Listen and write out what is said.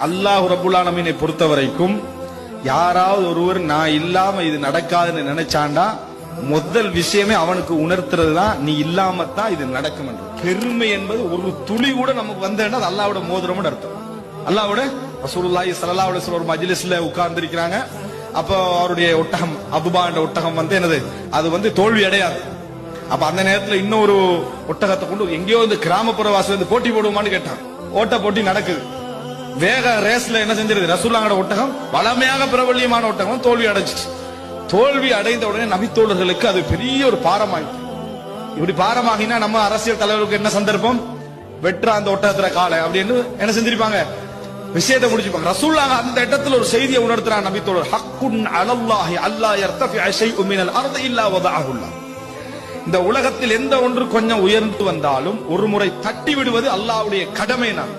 அல்லாஹ் ரப்புல் ஆலமீனை பொறுத்த வரைக்கும் யாராவது ஒருவர் நான் இல்லாம இது நடக்காதுன்னு நினைச்சாண்டா முதல் விஷயமே அவனுக்கு உணர்த்துறது தான் நீ இல்லாம தான் இது நடக்கும் என்று. பெருமை என்பது ஒரு துளி கூட நமக்கு வந்தேன்னா அது அல்லாஹ்வோட மோதிரம்னு அர்த்தம். அல்லாஹ்வோட ரசூலுல்லாஹி ஸல்லல்லாஹு அலைஹி வஸல்லம் ஒரு மஜ்லிஸ்ல உட்கார்ந்து இருக்கிறாங்க. அப்ப அவருடைய ஒட்டகம் அபுபா என்ற ஒட்டகம் என்னது அது தோல்வி அடையாது. அப்ப அந்த நேரத்துல இன்னொரு ஒட்டகத்தை கொண்டு எங்கேயோ கிராமப்புற வாசி போட்டி போடுவோமான்னு கேட்டான். ஓட்ட போட்டி நடக்குது. வேக ரேஸ்ல என்ன செஞ்சிருது ரசூலுல்லாஹோட ஒட்டகம் வளமையாக பிரபல்யமான ஒட்டகம் தோல்வி அடைஞ்சிச்சு. தோல்வி அடைந்த உடனே நபித்தோழர்களுக்கு அது பெரிய ஒரு பாரமாயிட்டு. இப்படி பாரமாகினா நம்ம அரசியல் தலைவருக்கு என்ன சந்தர்ப்பம் வெற்ற அந்த ஒட்டகத்துல காலை அப்படின்னு என்ன செஞ்சிருப்பாங்க விஷயத்தை முடிச்சுப்பாங்க. ரசூலுல்லாஹ் அந்த இடத்துல ஒரு செய்தியை உணர்த்துறான் நபித்தோழர். ஹக்குன் அலல்லாஹி அல்லா யர்தஃபிஅ ஷைஉன் மினல் அர்தி இல்லா வதஅஹுல்லாஹ். இந்த உலகத்தில் எந்த ஒன்று கொஞ்சம் உயர்ந்து வந்தாலும் ஒரு முறை தட்டி விடுவது அல்லாஹ்வுடைய கடமை. நான்